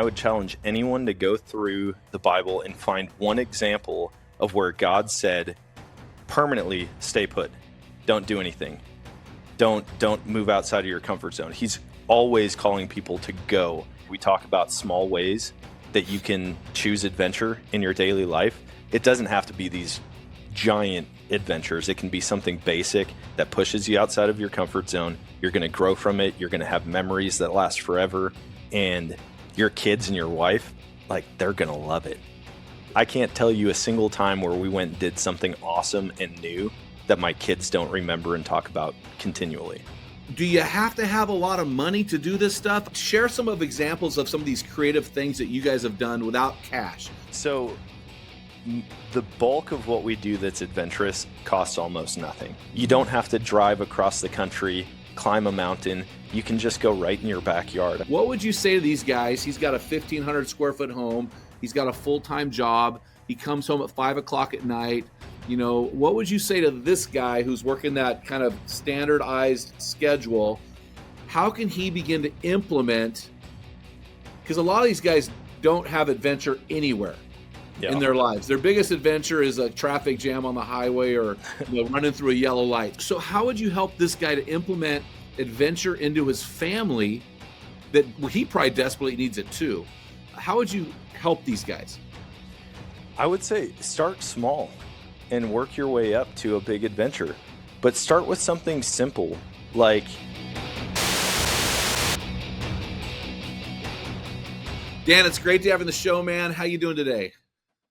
would challenge anyone to go through the Bible and find one example of where God said, permanently stay put. Don't do anything. Don't move outside of your comfort zone. He's always calling people to go. We talk about small ways that you can choose adventure in your daily life. It doesn't have to be these giant adventures. It can be something basic that pushes you outside of your comfort zone. You're going to grow from it. You're going to have memories that last forever. And your kids and your wife, like, they're going to love it. I can't tell you a single time where we went and did something awesome and new that my kids don't remember and talk about continually. Do you have to have a lot of money to do this stuff? Share some of examples of some of these creative things that you guys have done without cash. So the bulk of what we do that's adventurous costs almost nothing. You don't have to drive across the country, climb a mountain. You can just go right in your backyard. What would you say to these guys? He's got a 1,500 square foot home. He's got a full-time job. He comes home at 5 o'clock at night. You know, what would you say to this guy who's working that kind of standardized schedule? How can he begin to implement? Because a lot of these guys don't have adventure anywhere in their lives. Their biggest adventure is a traffic jam on the highway or running through a yellow light. So how would you help this guy to implement adventure into his family that he probably desperately needs it too? How would you help these guys? I would say start small and work your way up to a big adventure. But start with something simple, like... Dan, it's great to have you on the show, man. How you doing today?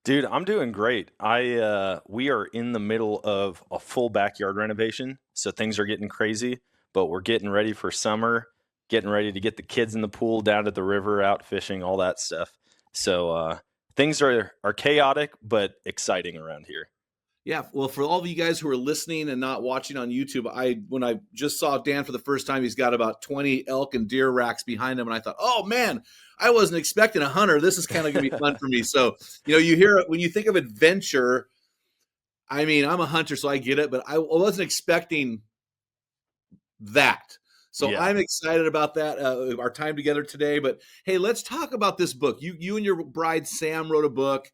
Dude, I'm doing great. We are in the middle of a full backyard renovation, so things are getting crazy, but we're getting ready for summer, getting ready to get the kids in the pool, down to the river, out fishing, all that stuff. So things are chaotic, but exciting around here. Yeah, well, for all of you guys who are listening and not watching on YouTube, when I just saw Dan for the first time, he's got about 20 elk and deer racks behind him, and I thought, oh man, I wasn't expecting a hunter. This is kind of going to be fun for me. So, you hear it when you think of adventure. I mean, I'm a hunter, so I get it, but I wasn't expecting that. So yeah. I'm excited about that, our time together today. But hey, let's talk about this book. You and your bride, Sam, wrote a book,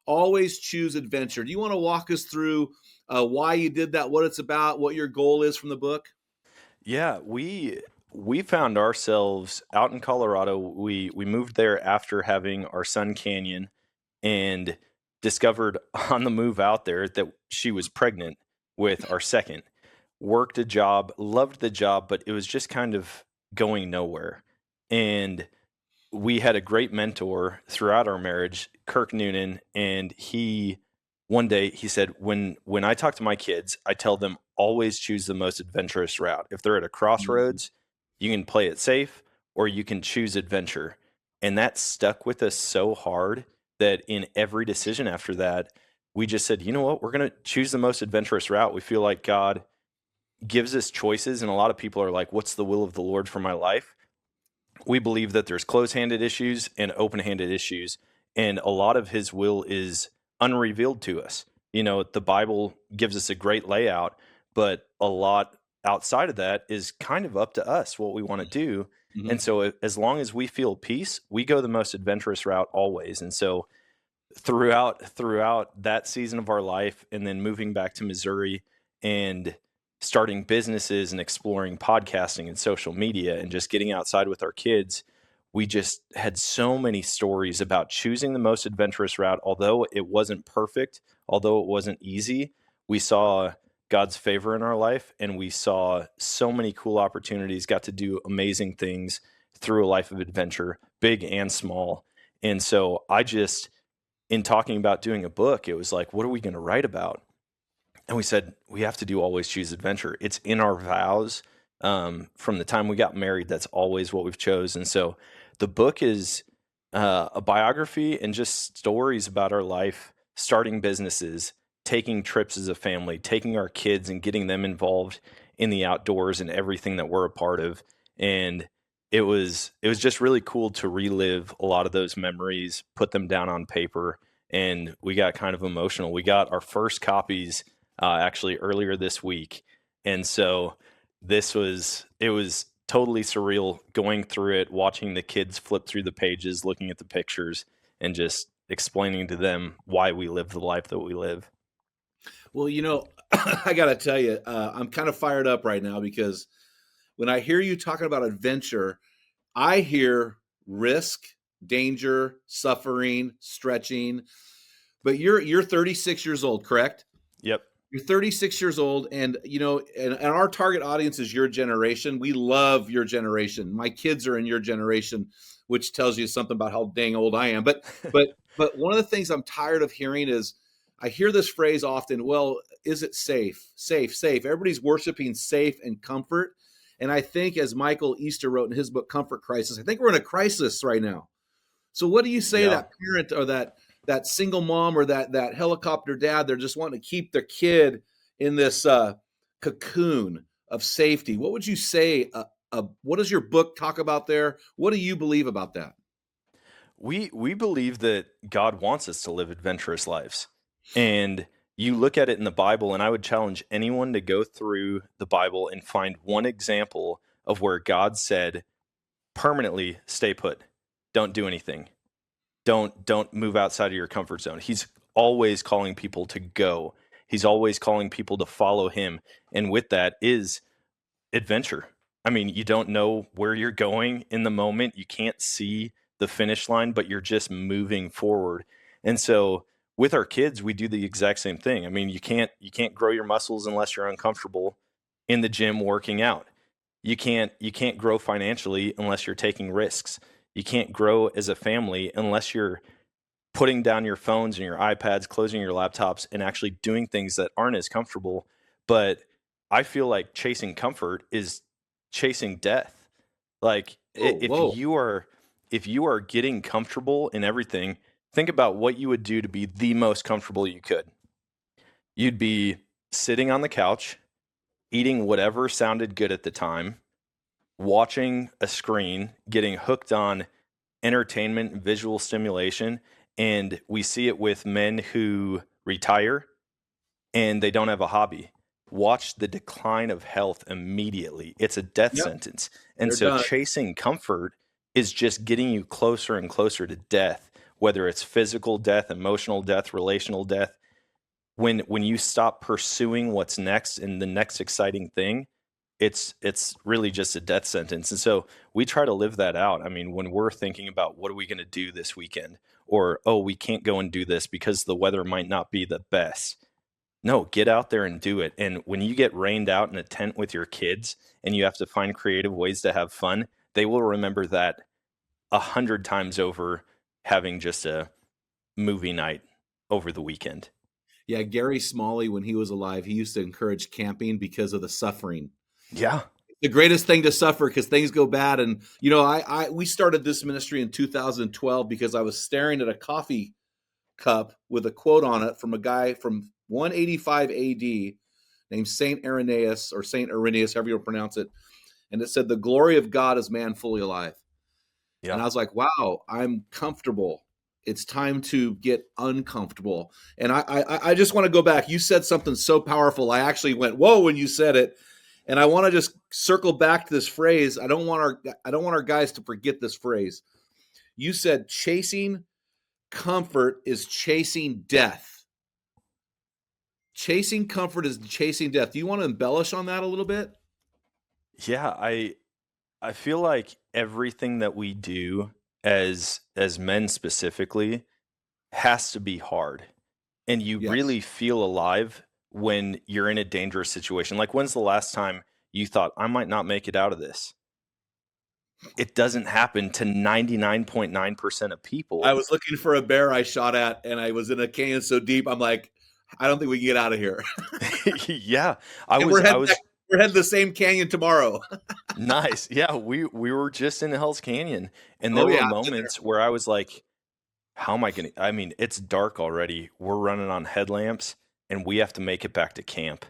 Always Choose Adventure. Do you want to walk us through why you did that, what it's about, what your goal is from the book? Yeah, we found ourselves out in Colorado. We moved there after having our son Canyon, and discovered on the move out there that she was pregnant with our second. Worked a job, loved the job, but it was just kind of going nowhere. And we had a great mentor throughout our marriage, Kirk Noonan, and one day he said, when I talk to my kids, I tell them always choose the most adventurous route. If they're at a crossroads, you can play it safe or you can choose adventure. And that stuck with us so hard that in every decision after that, we just said, you know what, we're going to choose the most adventurous route. We feel like God gives us choices, and a lot of people are like, what's the will of the Lord for my life? We believe that there's close-handed issues and open-handed issues, and a lot of his will is unrevealed to us. The Bible gives us a great layout, but a lot outside of that is kind of up to us, what we want to do. Mm-hmm. And so as long as we feel peace, we go the most adventurous route always. And so throughout that season of our life, and then moving back to Missouri and starting businesses and exploring podcasting and social media and just getting outside with our kids, we just had so many stories about choosing the most adventurous route. Although it wasn't perfect, although it wasn't easy, we saw God's favor in our life, and we saw so many cool opportunities, got to do amazing things through a life of adventure, big and small. And so in talking about doing a book, it was like, what are we going to write about? And we said, we have to do Always Choose Adventure. It's in our vows. From the time we got married, that's always what we've chosen. And so the book is a biography and just stories about our life, starting businesses, taking trips as a family, taking our kids and getting them involved in the outdoors and everything that we're a part of. And it was just really cool to relive a lot of those memories, put them down on paper, and we got kind of emotional. We got our first copies actually earlier this week. And so it was totally surreal going through it, watching the kids flip through the pages, looking at the pictures, and just explaining to them why we live the life that we live. Well, I got to tell you, I'm kind of fired up right now because when I hear you talking about adventure, I hear risk, danger, suffering, stretching. But you're 36 years old, correct? Yep. You're 36 years old, and and our target audience is your generation. We love your generation. My kids are in your generation, which tells you something about how dang old I am. But one of the things I'm tired of hearing is I hear this phrase often, well, is it safe? Safe, safe. Everybody's worshiping safe and comfort. And I think, as Michael Easter wrote in his book, Comfort Crisis, I think we're in a crisis right now. So what do you say to Yeah. that parent or that single mom or that helicopter dad? They're just wanting to keep their kid in this cocoon of safety. What would you say? What does your book talk about there? What do you believe about that? We believe that God wants us to live adventurous lives. And you look at it in the Bible, and I would challenge anyone to go through the Bible and find one example of where God said, permanently stay put. Don't do anything. Don't move outside of your comfort zone. He's always calling people to go. He's always calling people to follow him. And with that is adventure. I mean, you don't know where you're going in the moment. You can't see the finish line, but you're just moving forward. And so with our kids, we do the exact same thing. I mean, you can't grow your muscles unless you're uncomfortable in the gym working out. You can't grow financially unless you're taking risks. You can't grow as a family unless you're putting down your phones and your iPads, closing your laptops, and actually doing things that aren't as comfortable. But I feel like chasing comfort is chasing death. Like Oh, whoa. if you are getting comfortable in everything, think about what you would do to be the most comfortable you could. You'd be sitting on the couch, eating whatever sounded good at the time, watching a screen, getting hooked on entertainment and visual stimulation. And we see it with men who retire and they don't have a hobby. Watch the decline of health immediately. It's a death Yep, sentence. And they're so done. chasing comfort is just getting you closer and closer to death, whether it's physical death, emotional death, relational death. When you stop pursuing what's next and the next exciting thing, it's really just a death sentence. And so we try to live that out. I mean, when we're thinking about what are we going to do this weekend, or oh, we can't go and do this because the weather might not be the best. No, get out there and do it. And when you get rained out in a tent with your kids and you have to find creative ways to have fun, they will remember that 100 times over having just a movie night over the weekend. Yeah, Gary Smalley, when he was alive, he used to encourage camping because of the suffering. Yeah. The greatest thing to suffer because things go bad. And we started this ministry in 2012 because I was staring at a coffee cup with a quote on it from a guy from 185 AD named Saint Irenaeus, or Saint Irenaeus, however you pronounce it. And it said, "The glory of God is man fully alive." And Yeah. I was like, wow, I'm comfortable. It's time to get uncomfortable. And I just want to go back. You said something so powerful. I actually went, whoa, when you said it. And I want to just circle back to this phrase. I don't want our guys to forget this phrase. You said chasing comfort is chasing death. Chasing comfort is chasing death. Do you want to embellish on that a little bit? Yeah, I feel like everything that we do as men specifically has to be hard. And you Yes. really feel alive when you're in a dangerous situation. Like when's the last time you thought I might not make it out of this? It doesn't happen to 99.9% of I people. was looking for a bear I shot at, and I was in a canyon so deep. I'm like, I don't think we can get out of here. Yeah, I And was I we're was heading the same canyon tomorrow. nice. Yeah, we were just in Hell's Canyon and there Oh were yeah, I've been there. moments where I was like, how am I going to? I mean, it's dark already. We're running on headlamps and we have to make it back to camp.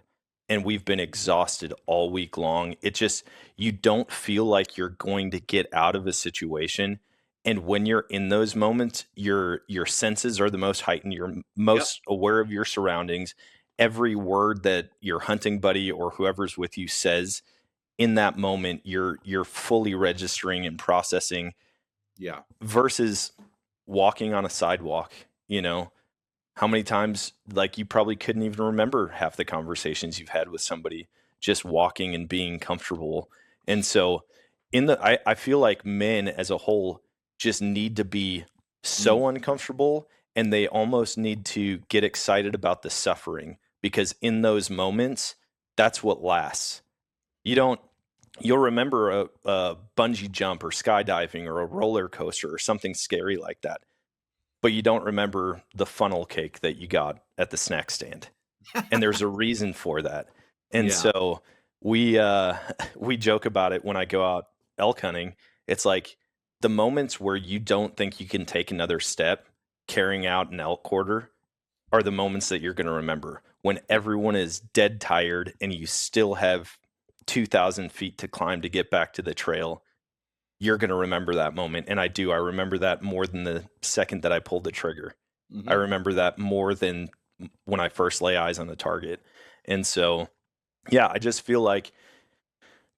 And we've been exhausted all week long. It just, you don't feel like you're going to get out of a situation. And when you're in those moments, your senses are the most heightened. You're Yep. most aware of your surroundings. Every word that your hunting buddy or whoever's with you says in that moment you're fully registering and processing Yeah. versus walking on a sidewalk, you know. How many times, like, you probably couldn't even remember half the conversations you've had with somebody just walking and being comfortable. And so I feel like men as a whole just need to be Mm. so uncomfortable, and they almost need to get excited about the suffering, because in those moments, that's what lasts. You don't You'll remember a bungee jump or skydiving or a roller coaster or something scary like that, but you don't remember the funnel cake that you got at the snack stand. And there's a reason for that. And Yeah. so we we joke about it when I go out elk hunting. It's like the moments where you don't think you can take another step carrying out an elk quarter are the moments that you're going to remember, when everyone is dead tired and you still have 2,000 feet to climb to get back to the trail. You're going to remember that moment. And I do. I remember that more than the second that I pulled the trigger. I Hmm. remember that more than when I first lay eyes on the target. And so, yeah, I just feel like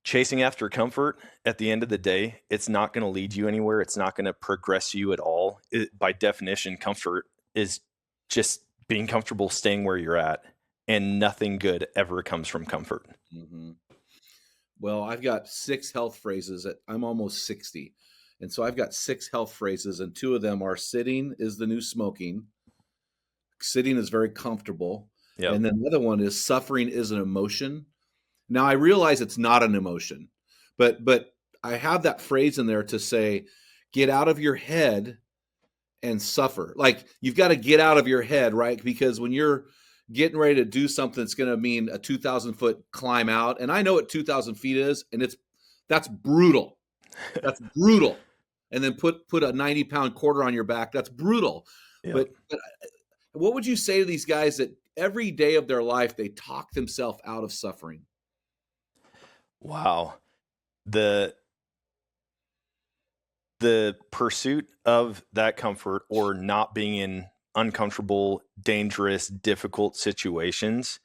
chasing after comfort, at the end of the day, it's not going to lead you anywhere. It's not going to progress you at all. By definition, comfort is just being comfortable staying where you're at, and nothing good ever comes from comfort. Hmm. Well, I've got 6 health phrases that I'm almost 60. And so I've got 6 health phrases, and 2 of them are sitting is the new smoking. Sitting is very comfortable. Yep. And then the other one is suffering is an emotion. Now I realize it's not an emotion, but I have that phrase in there to say, get out of your head and suffer. Like, you've got to get out of your head, right? Because when you're getting ready to do something that's going to mean a 2,000-foot climb out, and I know what 2,000 feet is, and that's brutal. That's brutal. And then put a 90-pound quarter on your back. That's brutal. Yep. But what would you say to these guys that every day of their life they talk themselves out of suffering? Wow. The the pursuit of that comfort, or not being in uncomfortable, dangerous, difficult situations,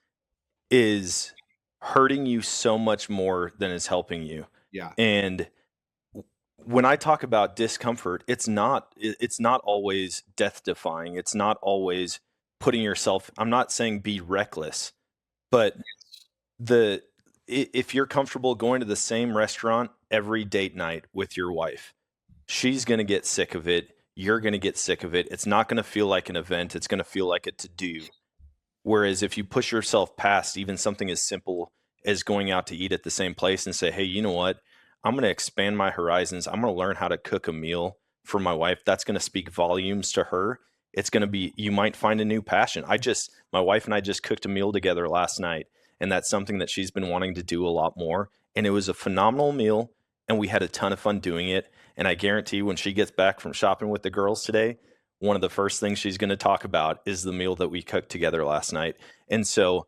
is hurting you so much more than it's helping you. Yeah. And when I talk about discomfort, it's not always death defying. It's not always putting yourself, I'm not saying be reckless, but the if you're comfortable going to the same restaurant every date night with your wife, she's going to get sick of it. You're going to get sick of it. It's not going to feel like an event. It's going to feel like a to do. Whereas if you push yourself past even something as simple as going out to eat at the same place and say, hey, you know what? I'm going to expand my horizons. I'm going to learn how to cook a meal for my wife. That's going to speak volumes to her. It's going to be, you might find a new passion. My wife and I just cooked a meal together last night, and that's something that she's been wanting to do a lot more. And it was a phenomenal meal, and we had a ton of fun doing it. And I guarantee when she gets back from shopping with the girls today, one of the first things she's going to talk about is the meal that we cooked together last night. And so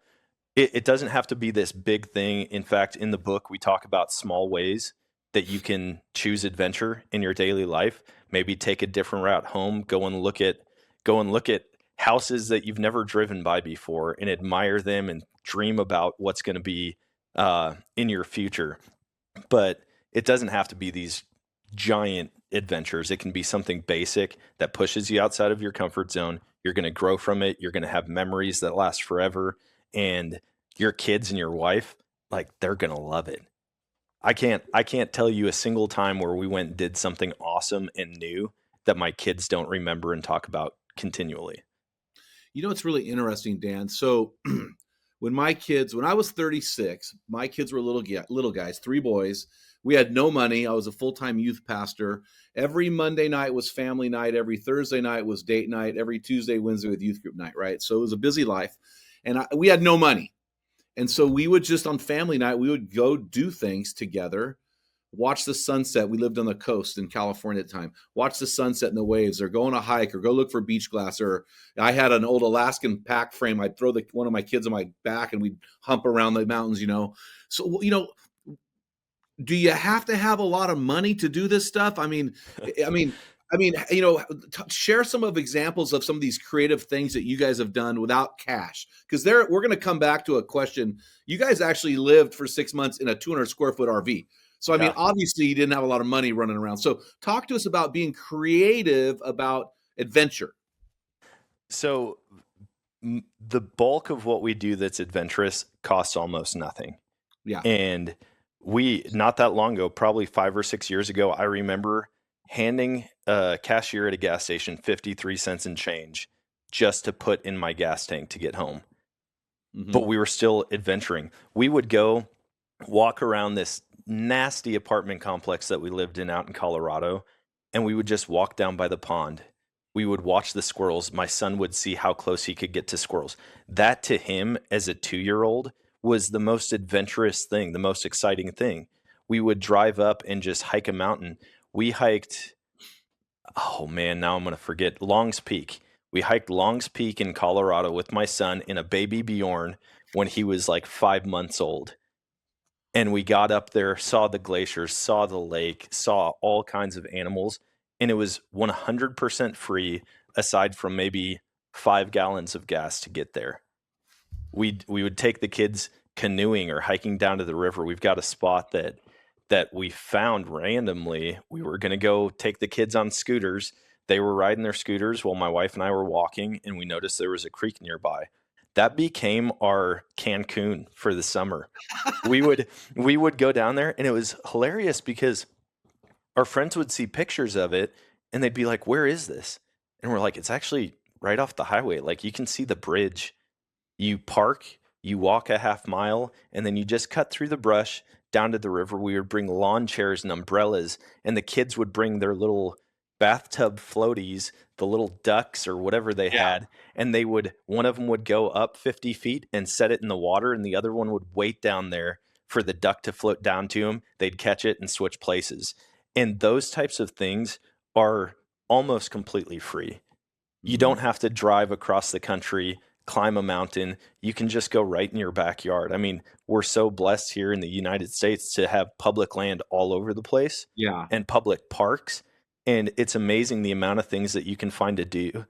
it doesn't have to be this big thing. In fact, in the book, we talk about small ways that you can choose adventure in your daily life. Maybe take a different route home, go and look at houses that you've never driven by before and admire them and dream about what's going to be in your future. But it doesn't have to be these giant adventures. It can be something basic that pushes you outside of your comfort zone. You're going to grow from it. You're going to have memories that last forever. And your kids and your wife, like, they're going to love it. I can't tell you a single time where we went and did something awesome and new that my kids don't remember and talk about continually. You know, it's really interesting, Dan. So when I was 36, my kids were little guys, 3 boys. We had no money. I was a full-time youth pastor. Every Monday night was family night. Every Thursday night was date night. Every Tuesday, Wednesday with youth group night, right? So it was a busy life. And we had no money. And so we would just, on family night, we would go do things together, watch the sunset. We lived on the coast in California at the time. Watch the sunset and the waves, or go on a hike, or go look for beach glass. Or I had an old Alaskan pack frame. I'd throw one of my kids on my back and we'd hump around the mountains, you know. So, you know, do you have to have a lot of money to do this stuff? I mean, I mean, share some of examples of some of these creative things that you guys have done without cash. Because we're going to come back to a question. You guys actually lived for 6 months in a 200 square foot RV. So, I mean, Yeah. obviously you didn't have a lot of money running around. So talk to us about being creative about adventure. So the bulk of what we do that's adventurous costs almost nothing. Yeah. And we, not that long ago, probably 5 or 6 years ago, I remember handing a cashier at a gas station 53 cents and change just to put in my gas tank to get home. Mm-hmm. But we were still adventuring. We would go walk around this nasty apartment complex that we lived in out in Colorado, and we would just walk down by the pond. We would watch the squirrels. My son would see how close he could get to squirrels. That to him as a 2-year-old was the most adventurous thing, the most exciting thing. We would drive up and just hike a mountain. We hiked, oh man, now I'm going to forget, Long's Peak. We hiked Long's Peak in Colorado with my son in a baby Bjorn when he was like 5 months old. And we got up there, saw the glaciers, saw the lake, saw all kinds of animals, and it was 100% free aside from maybe 5 gallons of gas to get there. We would take the kids canoeing or hiking down to the river. We've got a spot that we found randomly. We were going to go take the kids on scooters. They were riding their scooters while my wife and I were walking, and we noticed there was a creek nearby. That became our Cancun for the summer. We would go down there, and it was hilarious because our friends would see pictures of it and they'd be like, "Where is this?" And we're like, "It's actually right off the highway. Like you can see the bridge. You park, you walk a half mile, and then you just cut through the brush down to the river." We would bring lawn chairs and umbrellas, and the kids would bring their little bathtub floaties, the little ducks or whatever they Yeah. had, and one of them would go up 50 feet and set it in the water, and the other one would wait down there for the duck to float down to them. They'd catch it and switch places. And those types of things are almost completely free. You Mm-hmm. don't have to drive across the country, climb a mountain. You can just go right in your backyard. I mean, we're so blessed here in the United States to have public land all over the place Yeah. and public parks. And it's amazing the amount of things that you can find to do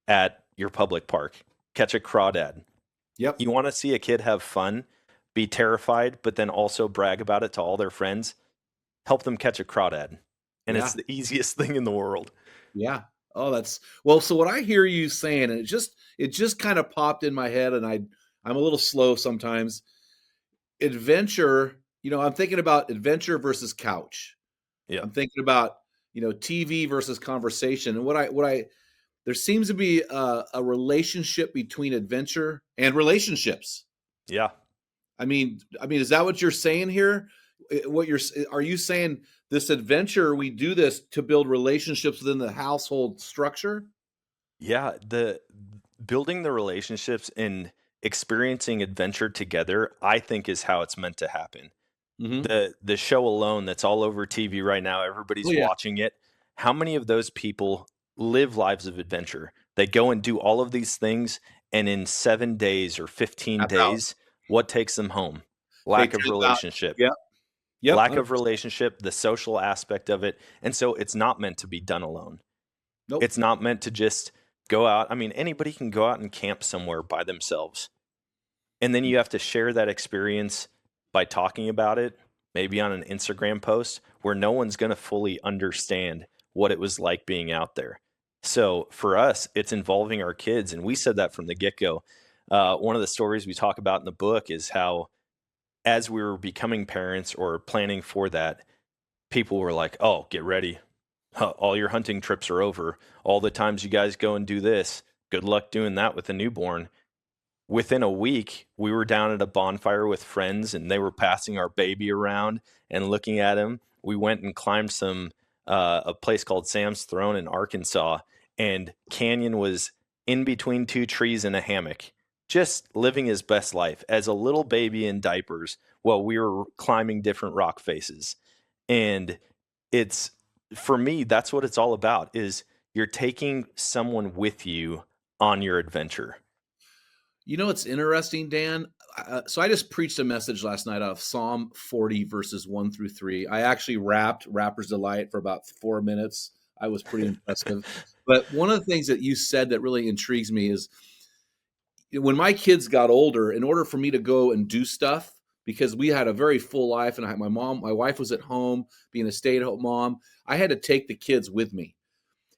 at your public park. Catch a crawdad. Yep. You want to see a kid have fun, be terrified, but then also brag about it to all their friends. Help them catch a crawdad. And Yeah. it's the easiest thing in the world. Yeah. Oh, that's well. So what I hear you saying, and it just kind of popped in my head, and I'm a little slow sometimes. Adventure, I'm thinking about adventure versus couch. Yeah. I'm thinking about TV versus conversation, and there seems to be a relationship between adventure and relationships. Yeah. I mean, is that what you're saying here? Are you saying this adventure, we do this to build relationships within the household structure? Yeah, the building the relationships and experiencing adventure together, I think is how it's meant to happen. Mm-hmm. The show Alone that's all over TV right now, Oh everybody's yeah, watching it. How many of those people live lives of adventure? They go and do all of these things, and in 7 days or 15 tap out. days, what takes them home? They Lack of tap out. relationship. Yep, yep. Lack of 100%. relationship, the social aspect of it. And so it's not meant to be done alone. Nope. It's not meant to just go out. I mean, anybody can go out and camp somewhere by themselves. And then you have to share that experience by talking about it, maybe on an Instagram post where no one's going to fully understand what it was like being out there. So for us, it's involving our kids. And we said that from the get go. One of the stories we talk about in the book is how, as we were becoming parents or planning for that, people were like, "Oh, get ready. All your hunting trips are over. All the times you guys go and do this, good luck doing that with a newborn." Within a week, we were down at a bonfire with friends and they were passing our baby around and looking at him. We went and climbed a place called Sam's Throne in Arkansas, and Canyon was in between two trees in a hammock, just living his best life as a little baby in diapers while we were climbing different rock faces. And it's, for me, that's what it's all about, is you're taking someone with you on your adventure. It's interesting, Dan. So I just preached a message last night out of Psalm 40 verses 1 through 3. I actually rapped Rapper's Delight for about 4 minutes I was pretty impressive. But one of the things that you said that really intrigues me is when my kids got older, in order for me to go and do stuff, because we had a very full life, and my wife was at home being a stay-at-home mom, I had to take the kids with me.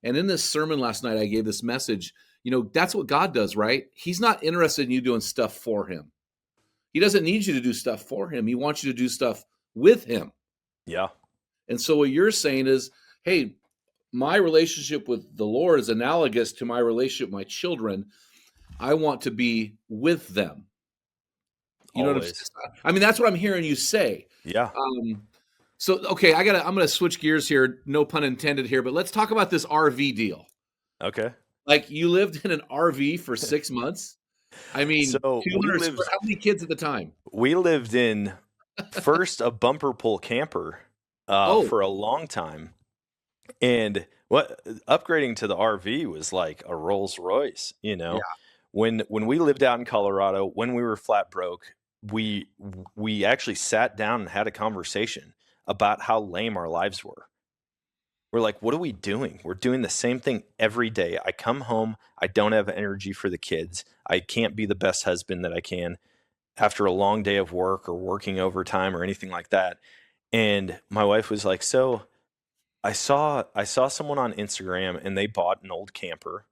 And in this sermon last night, I gave this message. That's what God does, right? He's not interested in you doing stuff for him. He doesn't need you to do stuff for him. He wants you to do stuff with him. Yeah. And so what you're saying is, hey, my relationship with the Lord is analogous to my relationship with my children. I want to be with them. You know what I'm Always. saying? I mean, that's what I'm hearing you say. Yeah. So okay, I'm gonna switch gears here, no pun intended here, but let's talk about this RV deal. Okay. Like, you lived in an RV for 6 months? I mean, So 200 square, how many kids at the time? we lived in first a bumper pull camper Oh, for a long time. And what upgrading to the RV was like a Rolls Royce, yeah. When we lived out in Colorado, when we were flat broke, we actually sat down and had a conversation about how lame our lives were. We're like, what are we doing? We're doing the same thing every day. I come home, I don't have energy for the kids. I can't be the best husband that I can after a long day of work or working overtime or anything like that. And my wife was like, so I saw someone on Instagram and they bought an old camper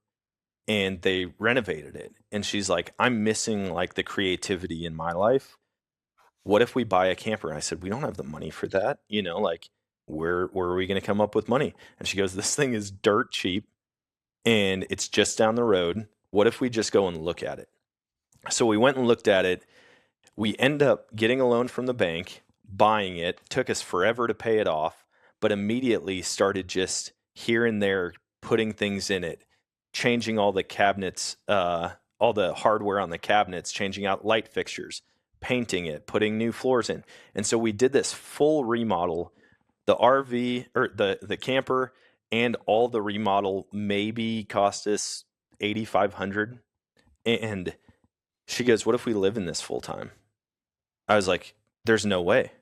and they renovated it. And she's like, I'm missing like the creativity in my life. What if we buy a camper? And I said, we don't have the money for that. Like where are we going to come up with money? And she goes, this thing is dirt cheap and it's just down the road. What if we just go and look at it? So we went and looked at it. We end up getting a loan from the bank, buying it. Took us forever to pay it off, but immediately started just here and there putting things in it, changing all the cabinets, all the hardware on the cabinets, changing out light fixtures, painting it, putting new floors in. And so we did this full remodel. The RV or the camper and all the remodel maybe cost us 8,500. And she goes, what if we live in this full time? I was like, there's no way.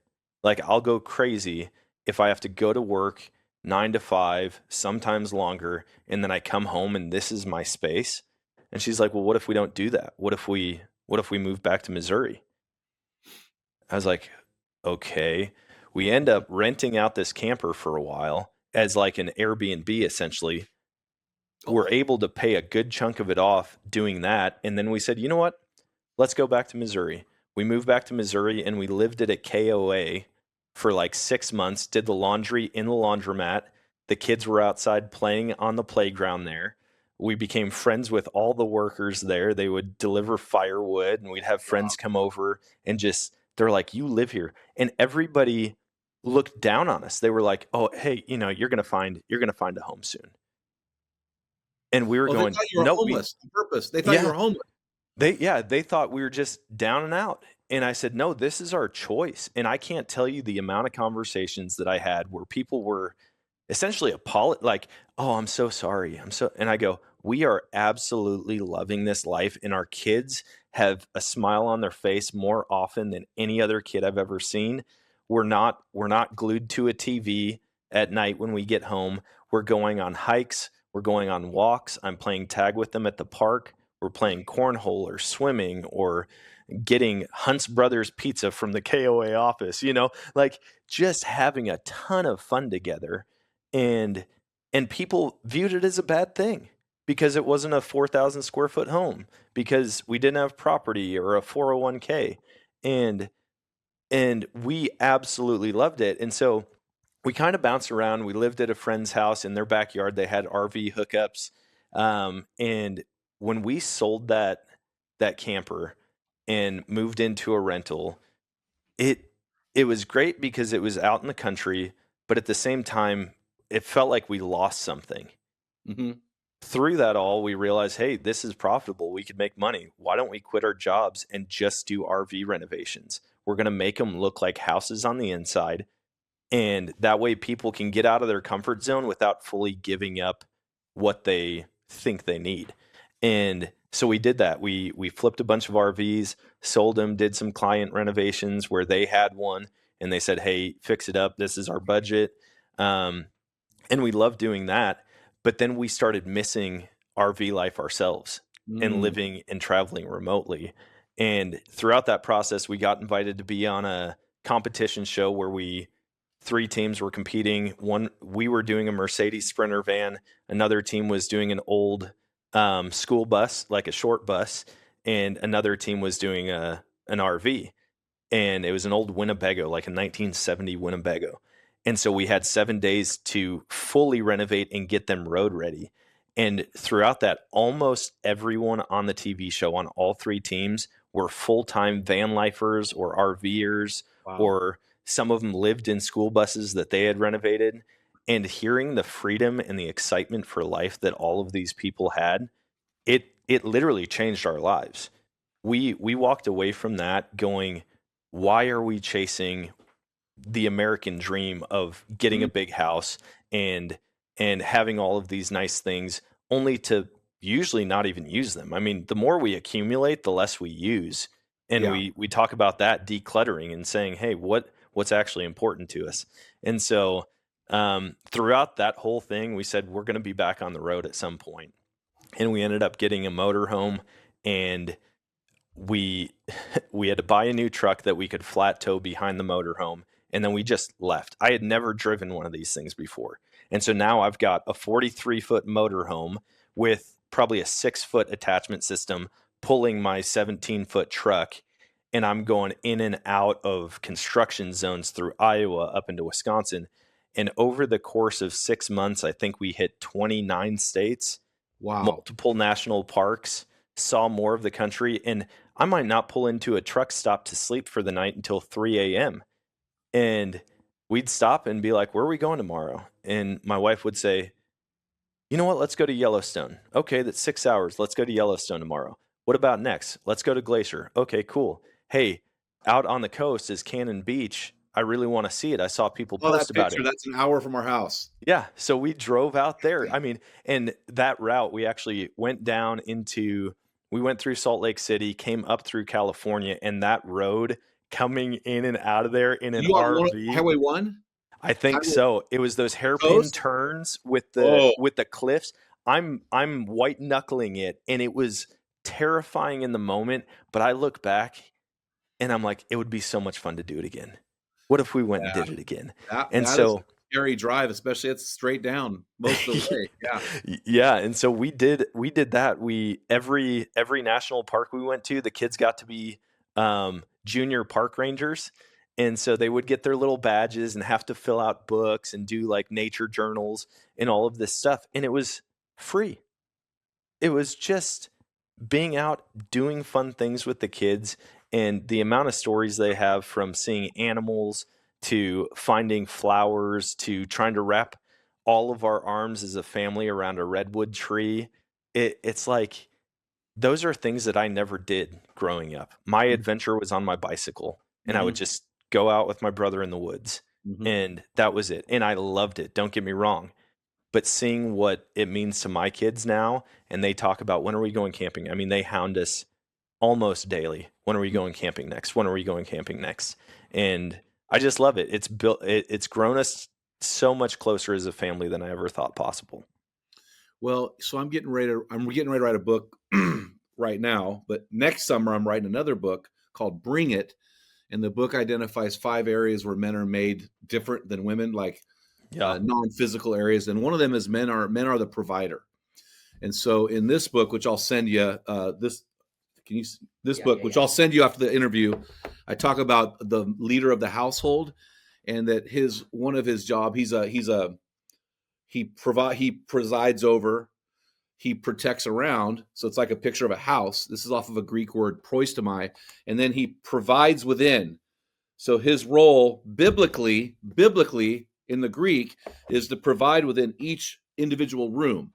Like, I'll go crazy if I have to go to work 9 to 5, sometimes longer, and then I come home and this is my space. And she's like, well, what if we don't do that? What if we move back to Missouri? I was like, okay. We end up renting out this camper for a while as like an Airbnb essentially. We're able to pay a good chunk of it off doing that. And then we said, you know what? Let's go back to Missouri. We moved back to Missouri and we lived at a KOA for like 6 months, did the laundry in the laundromat. The kids were outside playing on the playground there. We became friends with all the workers there. They would deliver firewood and we'd have friends come over and just, they're like, you live here. And everybody looked down on us. They were like, oh, hey, you're going to find a home soon. And we were They going, thought you were no, homeless on purpose. They thought you were homeless. They thought we were just down and out. And I said, no, this is our choice. And I can't tell you the amount of conversations that I had where people were essentially like, oh, I'm so sorry. And I go, we are absolutely loving this life. And our kids have a smile on their face more often than any other kid I've ever seen. We're not glued to a TV at night when we get home. We're going on hikes. We're going on walks. I'm playing tag with them at the park. We're playing cornhole or swimming or getting Hunt's Brothers pizza from the KOA office, like just having a ton of fun together. And people viewed it as a bad thing because it wasn't a 4,000 square foot home, because we didn't have property or a 401k. And we absolutely loved it. And so we kind of bounced around. We lived at a friend's house in their backyard. They had RV hookups. And when we sold that camper and moved into a rental, it was great because it was out in the country, but at the same time, it felt like we lost something. Mm-hmm. Through that all, we realized, hey, this is profitable. We could make money. Why don't we quit our jobs and just do RV renovations? We're going to make them look like houses on the inside. And that way people can get out of their comfort zone without fully giving up what they think they need. And so we did that. We flipped a bunch of RVs, sold them, did some client renovations where they had one and they said, hey, fix it up. This is our budget. and we loved doing that. But then we started missing RV life ourselves and Mm, living and traveling remotely. And throughout that process, we got invited to be on a competition show where three teams were competing. One, we were doing a Mercedes Sprinter van. Another team was doing an old school bus, like a short bus, and another team was doing an RV, and it was an old Winnebago, like a 1970 Winnebago. And so we had 7 days to fully renovate and get them road ready. And throughout that, almost everyone on the TV show on all three teams were full time van lifers or RVers, wow. or some of them lived in school buses that they had renovated. And hearing the freedom and the excitement for life that all of these people had, it literally changed our lives. We walked away from that going, why are we chasing the American dream of getting a Mm, big house and having all of these nice things only to usually not even use them? I mean, the more we accumulate, the less we use. And yeah. we talk about that decluttering and saying, hey, what's actually important to us? And so throughout that whole thing, we said we're going to be back on the road at some point. And we ended up getting a motorhome, and we we had to buy a new truck that we could flat tow behind the motorhome, and then we just left. I had never driven one of these things before. And so now I've got a 43-foot motorhome with probably a 6-foot attachment system pulling my 17-foot truck, and I'm going in and out of construction zones through Iowa up into Wisconsin. And over the course of 6 months, I think we hit 29 states, Wow. multiple national parks, saw more of the country, and I might not pull into a truck stop to sleep for the night until 3 a.m. And we'd stop and be like, where are we going tomorrow? And my wife would say, you know what? Let's go to Yellowstone. Okay, that's 6 hours. Let's go to Yellowstone tomorrow. What about next? Let's go to Glacier. Okay, cool. Hey, out on the coast is Cannon Beach. I really want to see it. I saw people Oh, post that about picture, it. that's an hour from our house. Yeah, so we drove out there. I mean, and that route, we actually went down into, we went through Salt Lake City, came up through California, and that road coming in and out of there in an You on RV. Highway 1? I think Highway so. It was those hairpin Coast? turns with the Oh, cliffs. I'm white knuckling it, and it was terrifying in the moment, but I look back and I'm like, it would be so much fun to do it again. What if we went and yeah. did it again? That And that is a so scary drive, especially it's straight down most of the way. Yeah. yeah, and so we did that. We every national park we went to, the kids got to be junior park rangers, and so they would get their little badges and have to fill out books and do like nature journals and all of this stuff, and it was free. It was just being out doing fun things with the kids, and the amount of stories they have, from seeing animals to finding flowers to trying to wrap all of our arms as a family around a redwood tree. It's like those are things that I never did growing up. My adventure was on my bicycle, and I would Mhm, just go out with my brother in the woods, mhm. and that was it. And I loved it. Don't get me wrong, but seeing what it means to my kids now, and they talk about, when are we going camping? I mean, they hound us almost daily. When are we going camping next? When are we going camping next? And I just love it. It's grown us so much closer as a family than I ever thought possible. Well, so I'm getting ready to write a book right now, but next summer I'm writing another book called Bring It, and the book identifies 5 areas where men are made different than women, like Yeah. non-physical areas, and one of them is men are the provider. And so in this book, which I'll send you, this can you this Yeah, book, yeah, which yeah. I'll send you after the interview, I talk about the leader of the household, and that his one of his job, he presides over, he protects around. So it's like a picture of a house. This is off of a Greek word proistomai, and then he provides within. So his role biblically in the Greek is to provide within each individual room.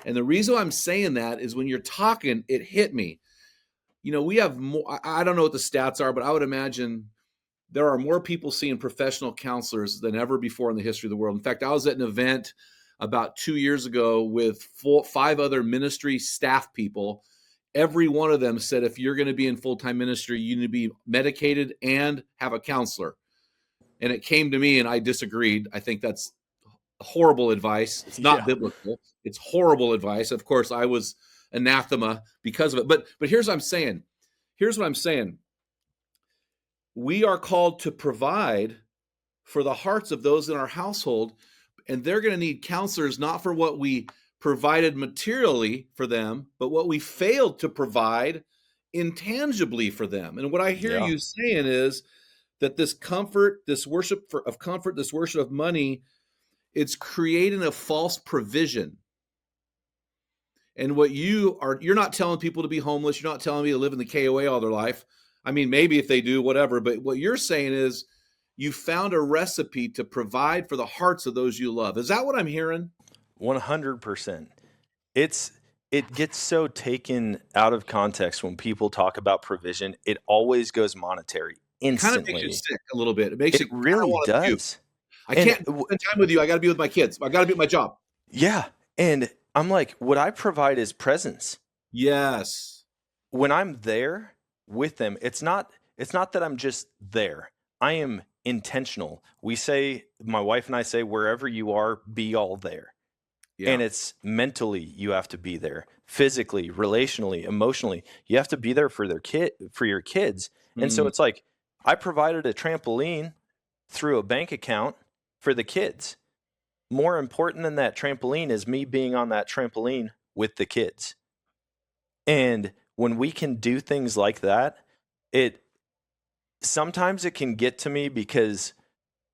And the reason I'm saying that is when you're talking, it hit me. We have more, I don't know what the stats are, but I would imagine there are more people seeing professional counselors than ever before in the history of the world. In fact, I was at an event about 2 years ago with 5 other ministry staff people. Every one of them said, if you're going to be in full-time ministry, you need to be medicated and have a counselor. And it came to me and I disagreed. I think that's horrible advice. It's not Yeah. biblical. It's horrible advice. Of course, I was anathema because of it. But here's what I'm saying. Here's what I'm saying. We are called to provide for the hearts of those in our household, and they're going to need counselors not for what we provided materially for them, but what we failed to provide intangibly for them. And what I hear Yeah. you saying is that this comfort, this worship of comfort, this worship of money, it's creating a false provision. And what you're not telling people to be homeless. You're not telling me to live in the KOA all their life. I mean, maybe if they do, whatever. But what you're saying is you found a recipe to provide for the hearts of those you love. Is that what I'm hearing? 100%. It gets so taken out of context when people talk about provision. It always goes monetary It kind of makes you instantly. sick a little bit. It makes It you kind of really want to puke. does. I And can't spend time with you. I got to be with my kids. I got to be at my job. yeah, and I'm like, what I provide is presence. Yes. When I'm there with them, it's not that I'm just there. I am intentional. We say, my wife and I say, wherever you are, be all there. Yeah. And it's mentally, you have to be there, physically, relationally, emotionally. You have to be there for your kids. And so it's like, I provided a trampoline through a bank account for the kids. More important than that trampoline is me being on that trampoline with the kids. And when we can do things like that, sometimes it can get to me because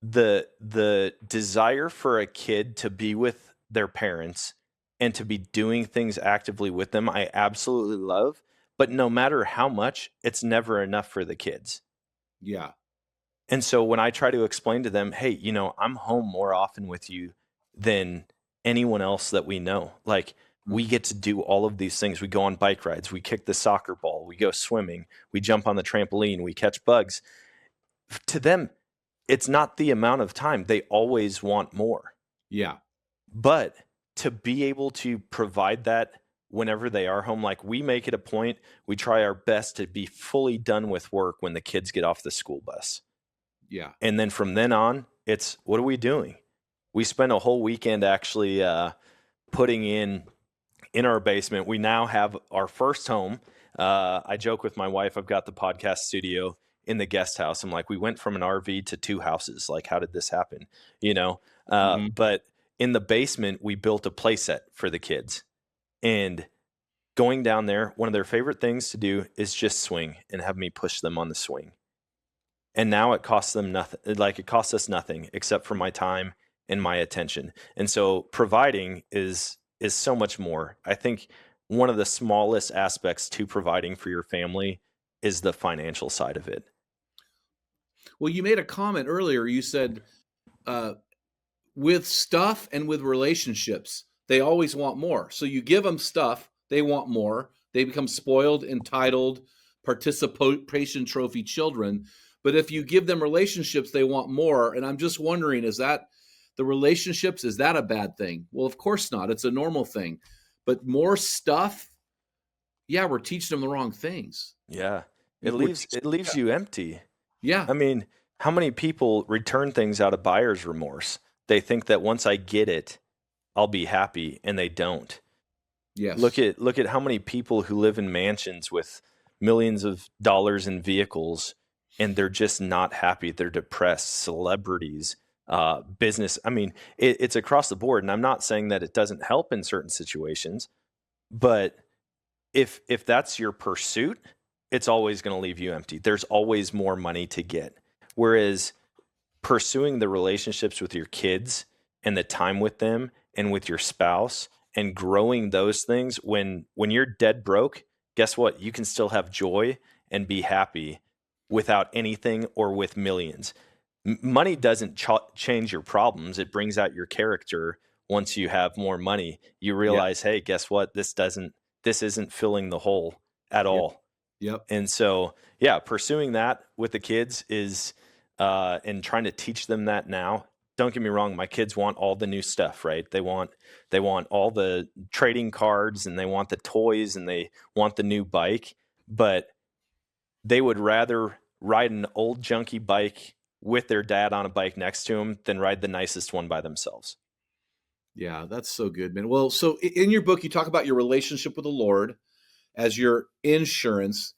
the desire for a kid to be with their parents and to be doing things actively with them, I absolutely love. But no matter how much, it's never enough for the kids. Yeah. And so when I try to explain to them, hey, I'm home more often with you than anyone else that we know. Like, we get to do all of these things. We go on bike rides, we kick the soccer ball, we go swimming, we jump on the trampoline, we catch bugs. To them, it's not the amount of time. They always want more. Yeah. But to be able to provide that whenever they are home, like, we make it a point, we try our best to be fully done with work when the kids get off the school bus. Yeah. And then from then on, it's, what are we doing? We spent a whole weekend actually putting in our basement. We now have our first home. I joke with my wife, I've got the podcast studio in the guest house. I'm like, we went from an RV to 2 houses. Like, how did this happen? But in the basement, we built a play set for the kids. And going down there, one of their favorite things to do is just swing and have me push them on the swing. And now it costs them nothing. Like, it costs us nothing except for my time and my attention. And so providing is so much more. I think one of the smallest aspects to providing for your family is the financial side of it. Well, you made a comment earlier. You said with stuff and with relationships, they always want more. So you give them stuff, they want more. They become spoiled, entitled, participation trophy children. But if you give them relationships, they want more. And I'm just wondering, is that the relationships, is that a bad thing? Well, of course not. It's a normal thing. But more stuff, yeah, we're teaching them the wrong things. Yeah. It leaves you empty. Yeah. I mean, how many people return things out of buyer's remorse? They think that once I get it, I'll be happy, and they don't. Yes. Look at how many people who live in mansions with millions of dollars in vehicles, and they're just not happy. They're depressed. Celebrities, business. I mean, it's across the board. And I'm not saying that it doesn't help in certain situations, but if that's your pursuit, it's always going to leave you empty. There's always more money to get. Whereas pursuing the relationships with your kids and the time with them and with your spouse and growing those things, when you're dead broke, guess what? You can still have joy and be happy without anything or with millions. Money doesn't change your problems. It brings out your character. Once you have more money, you realize, hey, guess what? This isn't filling the hole at all. Yep. And so, yeah, pursuing that with the kids is, and trying to teach them that now. Don't get me wrong. My kids want all the new stuff, right? They want all the trading cards, and they want the toys, and they want the new bike, but they would rather ride an old junky bike with their dad on a bike next to them than ride the nicest one by themselves. Yeah, that's so good, man. Well, so in your book, you talk about your relationship with the Lord as your insurance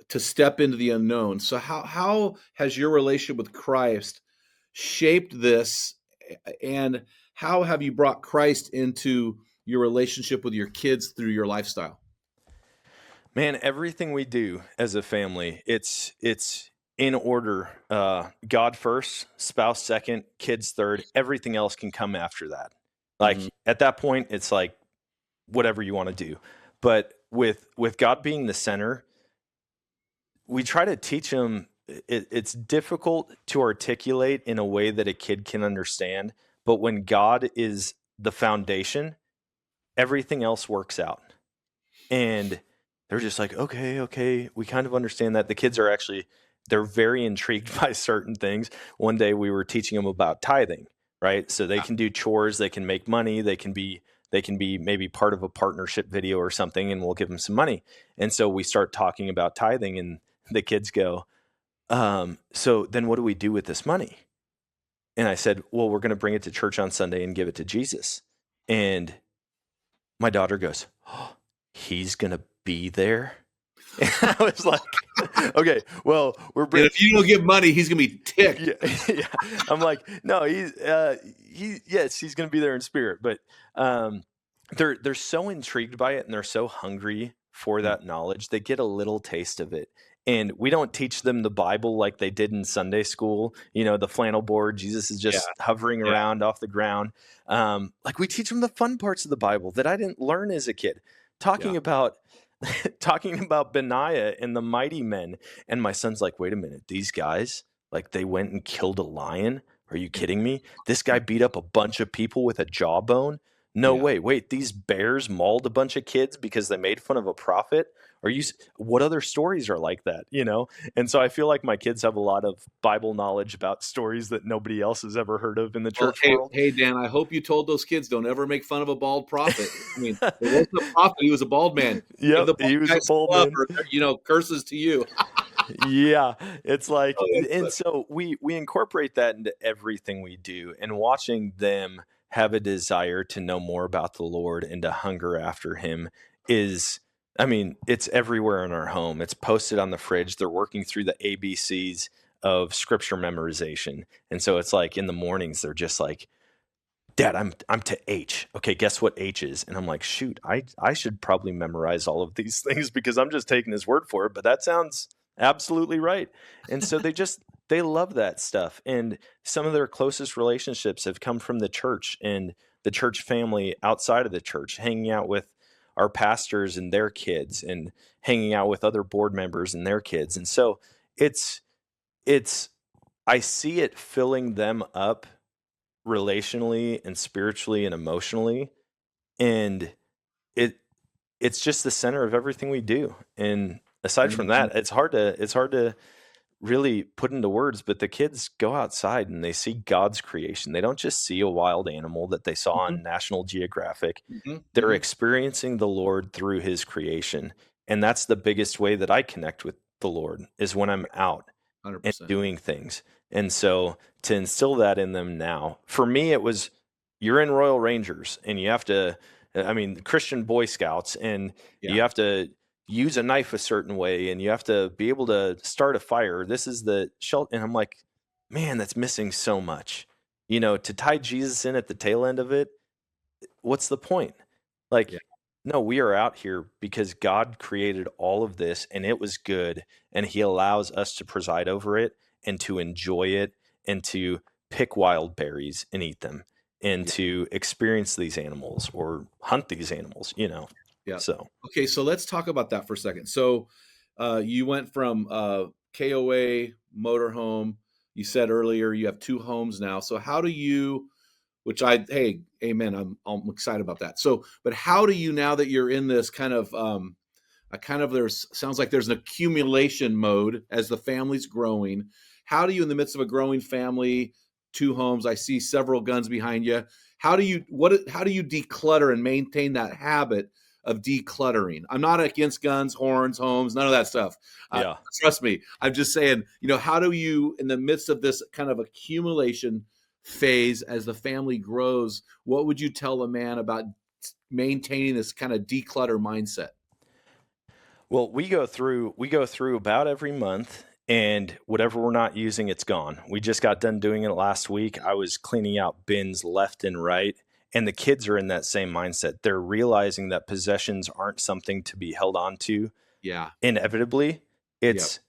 to step into the unknown. So how has your relationship with Christ shaped this, and how have you brought Christ into your relationship with your kids through your lifestyle? Man, everything we do as a family, it's in order. God first, spouse second, kids third. Everything else can come after that. Mhm. Like at that point, it's like whatever you want to do. But with God being the center, we try to teach them. It's difficult to articulate in a way that a kid can understand. But when God is the foundation, everything else works out. And they're just like, okay, okay, we kind of understand that. The kids are actually, they're very intrigued by certain things. One day we were teaching them about tithing, right? So they can do chores, they can make money, they can be maybe part of a partnership video or something, and we'll give them some money. And so we start talking about tithing, and the kids go, so then what do we do with this money? And I said, well, we're going to bring it to church on Sunday and give it to Jesus. And my daughter goes, oh, he's going to be there. And I was like, okay, well, we're And bringing. if you don't give money, he's gonna be ticked. Yeah. I'm like, no, yes, he's going to be there in spirit. But they're so intrigued by it, and they're so hungry for that knowledge. They get a little taste of it. And we don't teach them the Bible like they did in Sunday school. You know, the flannel board, Jesus is Yeah, just hovering yeah, around off the ground. Like we teach them the fun parts of the Bible that I didn't learn as a kid. yeah. Talking about talking about Benaiah and the mighty men. And my son's like, wait a minute, these guys, like they went and killed a lion? Are you kidding me? This guy beat up a bunch of people with a jawbone? No Yeah. way. Wait, these bears mauled a bunch of kids because they made fun of a prophet? What other stories are like that, you know? And so I feel like my kids have a lot of Bible knowledge about stories that nobody else has ever heard of in the Well, church hey, world. hey, Dan, I hope you told those kids don't ever make fun of a bald prophet. I mean, it wasn't a prophet; he was a bald man. Give Yep, the bald he was guy a some bold love, man. or curses to you. Yeah, it's like, Oh, that's and funny. so we incorporate that into everything we do, and watching them have a desire to know more about the Lord and to hunger after him is, I mean, it's everywhere in our home. It's posted on the fridge. They're working through the ABCs of scripture memorization. And so it's like in the mornings they're just like, Dad, I'm to H. Okay, guess what H is? And I'm like, shoot, I should probably memorize all of these things because I'm just taking his word for it. But that sounds absolutely right. And so they love that stuff. And some of their closest relationships have come from the church and the church family outside of the church, hanging out with our pastors and their kids and hanging out with other board members and their kids. And so it's it's I see it filling them up relationally and spiritually and emotionally, and it it's just the center of everything we do. And aside from Mhm. that, it's hard to really put into words, but the kids go outside and they see God's creation. They don't just see a wild animal that they saw Mhm. on National Geographic. Mhm. They're Mhm. experiencing the Lord through his creation. And that's the biggest way that I connect with the Lord, is when I'm out and 100%. doing things. And so to instill that in them now, for me, it was, you're in Royal Rangers and you have to, I mean, Christian Boy Scouts, and Yeah. you have to use a knife a certain way and you have to be able to start a fire. This is the shelter. And I'm like, man, that's missing so much. You know, to tie Jesus in at the tail end of it, what's the point? Yeah. Like, no, we are out here because God created all of this and it was good, and he allows us to preside over it and to enjoy it and to pick wild berries and eat them and Yeah. to experience these animals or hunt these animals, you know. Yeah. So, Okay, so let's talk about that for a second. So, you went from KOA motorhome. You said earlier you have two homes now. So how do you, which hey, amen. I'm excited about that. So, but how do you, now that you're in this kind of a kind of, there's, sounds like there's an accumulation mode as the family's growing. How do you, in the midst of a growing family, two homes, I see several guns behind you. How do you declutter and maintain that habit of decluttering? I'm not against guns, horns, homes, none of that stuff. yeah. Trust me. I'm just saying, how do you, in the midst of this kind of accumulation, phase as the family grows, what would you tell a man about maintaining this kind of declutter mindset? Well, we go through about every month, and whatever we're not using, it's gone. We just got done doing it last week. I was cleaning out bins left and right, and the kids are in that same mindset. They're realizing that possessions aren't something to be held on to Yeah. inevitably. Yep. It's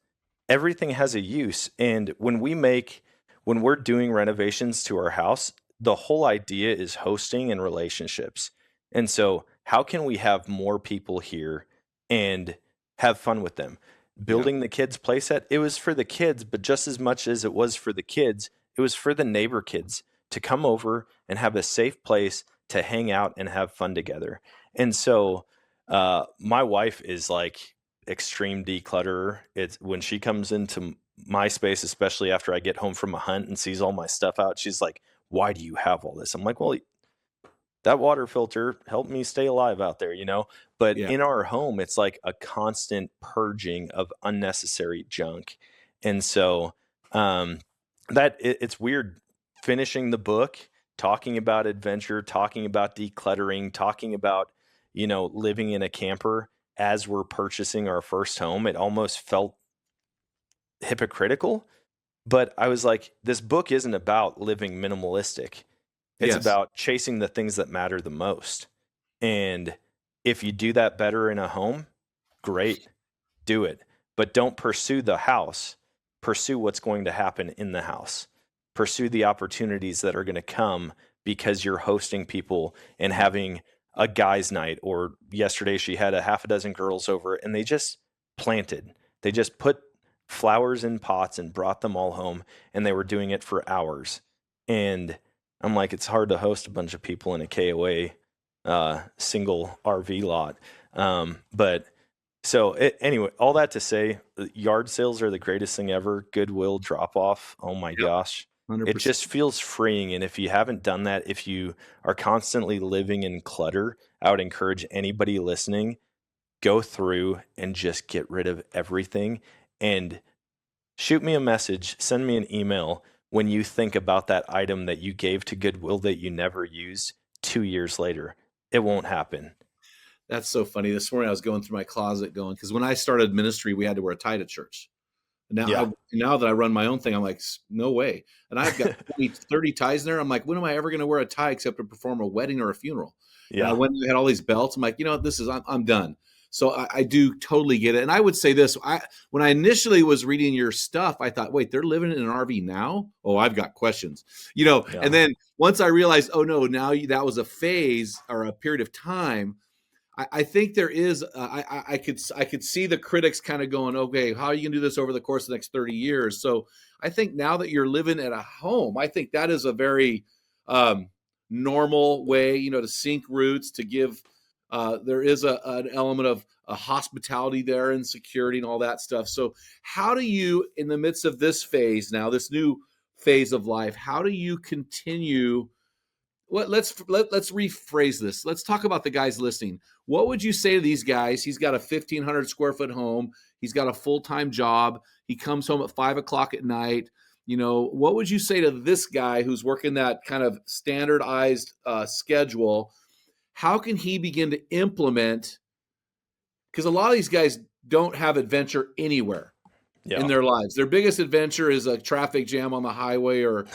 everything has a use, and when we're doing renovations to our house, the whole idea is hosting and relationships. And so, how can we have more people here and have fun with them? Yeah. Building the kids' playset, it was for the kids, but just as much as it was for the kids, it was for the neighbor kids to come over and have a safe place to hang out and have fun together. And so, my wife is like extreme declutterer. It's when she comes into my space, especially after I get home from a hunt and sees all my stuff out, she's like, "Why do you have all this?" I'm like, "Well, that water filter helped me stay alive out there, you know?" But Yeah. in our home, it's like a constant purging of unnecessary junk. And so um, it's weird finishing the book, talking about adventure, talking about decluttering, talking about, living in a camper as we're purchasing our first home. It almost felt hypocritical, but I was like, this book isn't about living minimalistic. It's Yes. about chasing the things that matter the most. And if you do that better in a home, great, do it. But don't pursue the house. Pursue what's going to happen in the house. Pursue the opportunities that are going to come because you're hosting people and having a guys' night. Or yesterday, she had a half a dozen girls over and they just planted. They just put flowers in pots and brought them all home, and they were doing it for hours. And I'm like, it's hard to host a bunch of people in a KOA single RV lot. But so anyway, all that to say, yard sales are the greatest thing ever. Goodwill drop off. Oh my Yep. gosh. It 100%. just feels freeing. And if you haven't done that, if you are constantly living in clutter, I would encourage anybody listening, go through and just get rid of everything and shoot me a message, send me an email when you think about that item that you gave to Goodwill that you never used 2 years later. It won't happen. That's so funny. This morning I was going through my closet going, because when I started ministry, we had to wear a tie to church. Yeah. Now that I run my own thing, I'm like, no way. And I've got 20, 30 ties in there. I'm like, when am I ever going to wear a tie except to perform a wedding or a funeral? And I Yeah. went and had all these belts. I'm like, this is, I'm done. So I do totally get it. And I would say this, when I initially was reading your stuff, I thought, wait, they're living in an RV now? Oh, I've got questions, and Yeah. then once I realized, oh no, now that was a phase or a period of time. I think there is. I could see the critics kind of going, okay, how are you gonna do this over the course of the next 30 years? So I think now that you're living at a home, I think that is a very um, normal way, to sink roots, to give. There is an element of a hospitality there and security and all that stuff. So how do you, in the midst of this phase now, this new phase of life, how do you continue? Let's rephrase this. Let's talk about the guys listening. What would you say to these guys? He's got a 1,500 square foot home. He's got a full time job. He comes home at 5 o'clock at night. What would you say to this guy who's working that kind of standardized schedule? How can he begin to implement? Because a lot of these guys don't have adventure anywhere in Yeah. their lives. Their biggest adventure is a traffic jam on the highway, or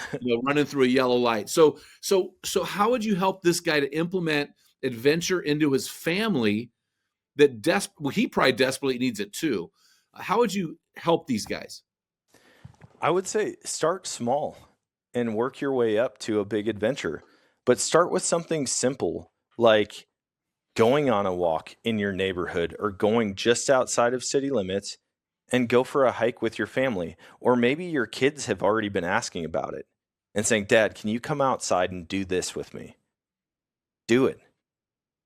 running through a yellow light. So how would you help this guy to implement adventure into his family that he probably desperately needs it too? How would you help these guys? I would say start small and work your way up to a big adventure. But start with something simple like going on a walk in your neighborhood or going just outside of city limits and go for a hike with your family. Or maybe your kids have already been asking about it and saying, "Dad, can you come outside and do this with me?" Do it.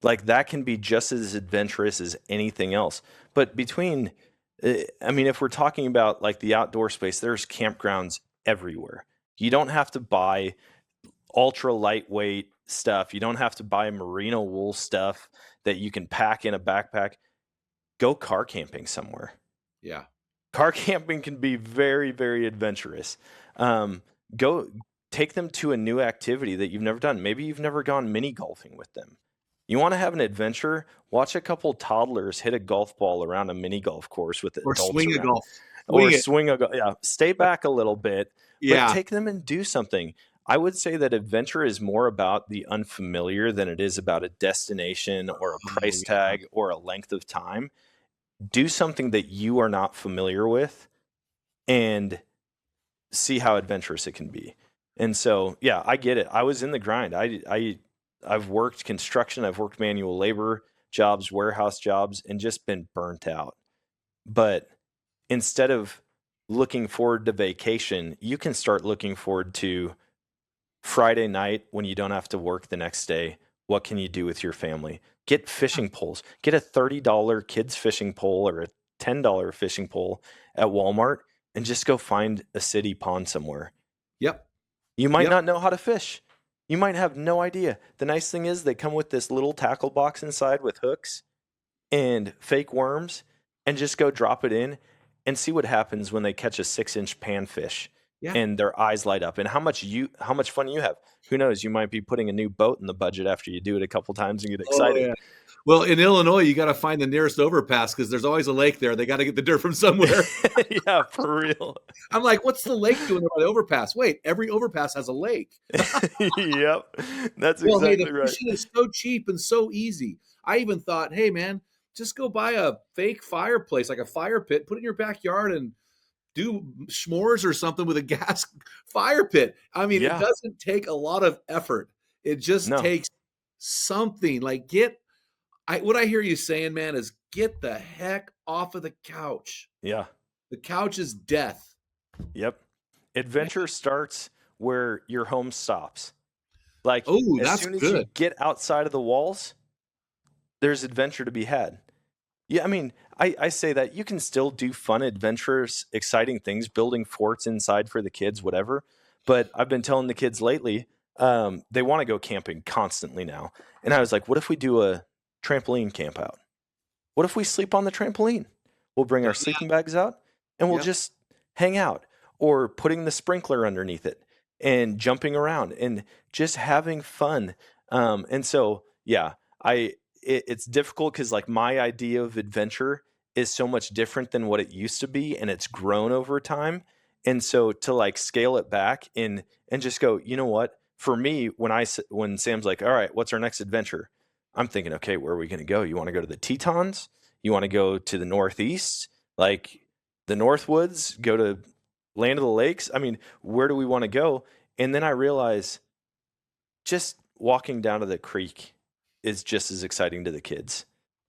Like that can be just as adventurous as anything else. But I mean, if we're talking about like the outdoor space, there's campgrounds everywhere. You don't have to buy ultra lightweight stuff. You don't have to buy merino wool stuff that you can pack in a backpack. Go car camping somewhere. Yeah. Car camping can be very, very adventurous. Um, go. take them to a new activity that you've never done. Maybe you've never gone mini golfing with them. You want to have an adventure? Watch a couple toddlers hit a golf ball around a mini golf course with Or adults swing a around. golf. Or Swing it. swing a yeah. Stay back a little bit, but Yeah. take them and do something. I would say that adventure is more about the unfamiliar than it is about a destination or a Oh, price yeah. tag or a length of time. Do something that you are not familiar with and see how adventurous it can be. And so, yeah, I get it. I was in the grind. I've worked construction, I've worked manual labor jobs, warehouse jobs, and just been burnt out. But instead of looking forward to vacation, you can start looking forward to Friday night when you don't have to work the next day. What can you do with your family? Get fishing poles. Get a $30 kids fishing pole or a $10 fishing pole at Walmart and just go find a city pond somewhere. Yep. You might Yep. not know how to fish. You might have no idea. The nice thing is they come with this little tackle box inside with hooks and fake worms, and just go drop it in and see what happens when they catch a 6-inch panfish Yeah. and their eyes light up and how much fun you have. Who knows? You might be putting a new boat in the budget after you do it a couple times and get Oh, excited. yeah. Well, in Illinois, you got to find the nearest overpass because there's always a lake there. They got to get the dirt from somewhere. Yeah, for real. I'm like, what's the lake doing there by the overpass? Wait, every overpass has a lake. Yep. That's Well, hey, exactly the right. fishing is so cheap and so easy. I even thought, hey, man, just go buy a fake fireplace, like a fire pit, put it in your backyard and do s'mores or something with a gas fire pit. I mean, it Yeah. doesn't take a lot of effort. It just No. takes something like what I hear you saying, man, is get the heck off of the couch. Yeah. The couch is death. Yep. Adventure starts where your home stops. Like, Oh, as that's soon as you good. get outside of the walls, there's adventure to be had. Yeah, I mean, I say that you can still do fun, adventurous, exciting things, building forts inside for the kids, whatever. But I've been telling the kids lately, they want to go camping constantly now. And I was like, what if we do a trampoline camp out? What if we sleep on the trampoline? We'll bring our sleeping bags out and we'll Yep. just hang out, or putting the sprinkler underneath it and jumping around and just having fun. And so, yeah, it's difficult because like my idea of adventure is so much different than what it used to be, and it's grown over time. And so to like scale it back and just go, you know what? For me, when Sam's like, all right, what's our next adventure? I'm thinking, okay, where are we going to go? You want to go to the Tetons? You want to go to the Northeast, like the Northwoods? Go to Land of the Lakes? I mean, where do we want to go? And then I realize just walking down to the creek is just as exciting to the kids.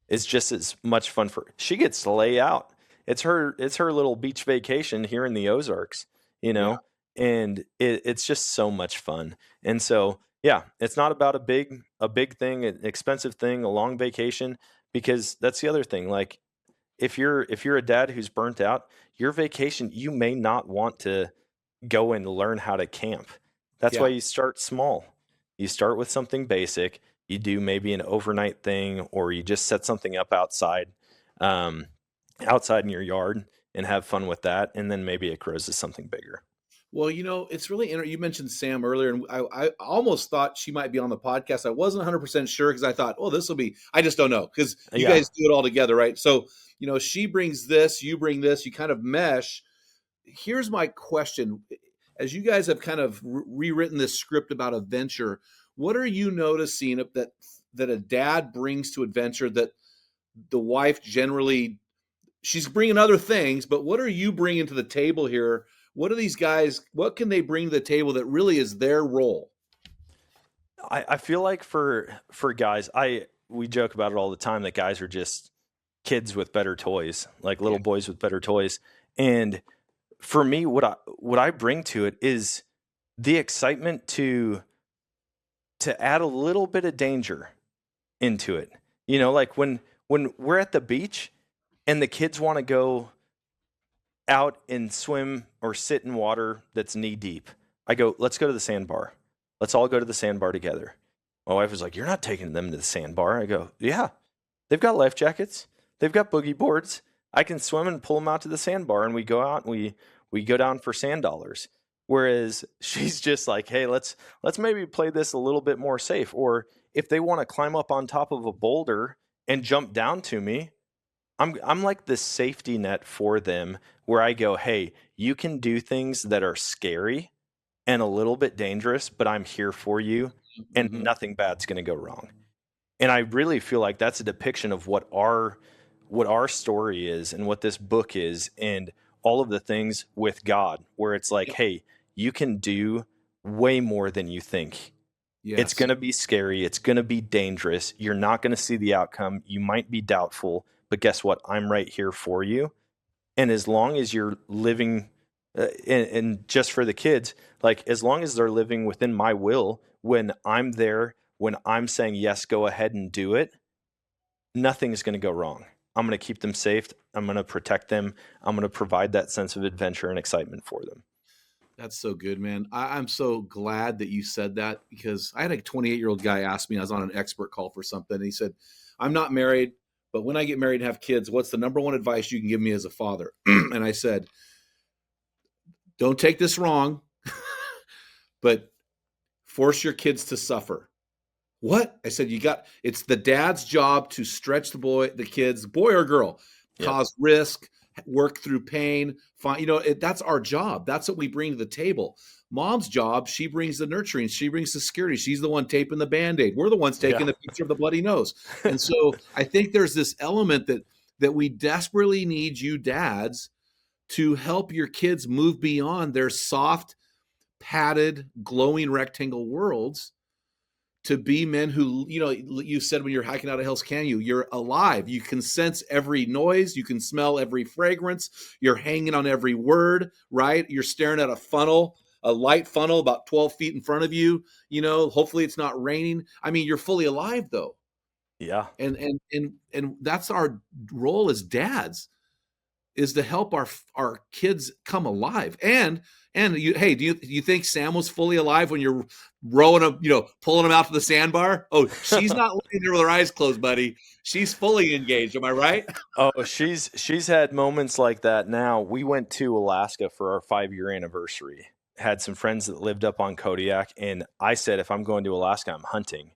It's just as much fun for she gets to lay out. It's her little beach vacation here in the Ozarks, you know, and it's just so much fun. And so, yeah, it's not about a big thing, an expensive thing, a long vacation, because that's the other thing. Like if you're a dad who's burnt out, your vacation, you may not want to go and learn how to camp. That's why Yeah. you start small. You start with something basic. You do maybe an overnight thing, or you just set something up outside, um, outside in your yard and have fun with that. And then maybe it grows to something bigger. Well, it's really you mentioned Sam earlier, and I almost thought she might be on the podcast. I wasn't 100% sure because I thought, oh, this will be, I just don't know because you Yeah. guys do it all together, right? So, she brings this, you bring this, you kind of mesh. Here's my question. As you guys have kind of rewritten this script about adventure, what are you noticing that a dad brings to adventure that the wife generally, she's bringing other things, but what are you bringing to the table here? What are these guys, what can they bring to the table that really is their role? I feel like for guys, we joke about it all the time that guys are just kids with better toys, like little boys with better toys. And for me, what I bring to it is the excitement to add a little bit of danger into it. Like when we're at the beach and the kids want to go out and swim or sit in water that's knee deep, I go, let's go to the sandbar. Let's all go to the sandbar together. My wife was like, you're not taking them to the sandbar. I go, yeah, they've got life jackets. They've got boogie boards. I can swim and pull them out to the sandbar, and we go out and we go down for sand dollars. Whereas she's just like, hey, let's maybe play this a little bit more safe. Or if they want to climb up on top of a boulder and jump down to me, I'm like the safety net for them where I go, hey, you can do things that are scary and a little bit dangerous, but I'm here for you and Mhm. nothing bad's going to go wrong. And I really feel like that's a depiction of what our story is and what this book is and all of the things with God where it's like, Yeah. hey, you can do way more than you think. It's Yes. going to be scary, it's going to be dangerous. You're not going to see the outcome. You might be doubtful, but guess what? I'm right here for you. And as long as you're living and just for the kids, like as long as they're living within my will, when I'm there, when I'm saying yes, go ahead and do it, nothing's going to go wrong. I'm going to keep them safe. I'm going to protect them. I'm going to provide that sense of adventure and excitement for them. That's so good, man. I'm so glad that you said that, because I had a 28-year-old guy ask me, I was on an expert call for something. And he said, I'm not married, but when I get married and have kids, what's the number one advice you can give me as a father? And I said, don't take this wrong, but force your kids to suffer. What? I said, it's the dad's job to stretch the kids, boy or girl, Yep. cause risk, work through pain. That's our job. That's what we bring to the table. Mom's job, she brings the nurturing, she brings the security. She's the one taping the Band-Aid. We're the ones taking Yeah. the picture of the bloody nose. And so I think there's this element that we desperately need you dads to help your kids move beyond their soft, padded, glowing rectangle worlds to be men who, you said when you're hiking out of Hell's Canyon, you're alive. You can sense every noise. You can smell every fragrance. You're hanging on every word, right? You're staring at a light funnel about 12 feet in front of you. Hopefully it's not raining. I mean, you're fully alive though. Yeah. And that's our role as dads, is to help our kids come alive. And hey, do you think Sam was fully alive when you're rowing him, pulling him out to the sandbar? Oh, she's not laying there with her eyes closed, buddy. She's fully engaged. Am I right? Oh, she's had moments like that now. We went to Alaska for our 5-year anniversary. Had some friends that lived up on Kodiak, and I said, if I'm going to Alaska, I'm hunting.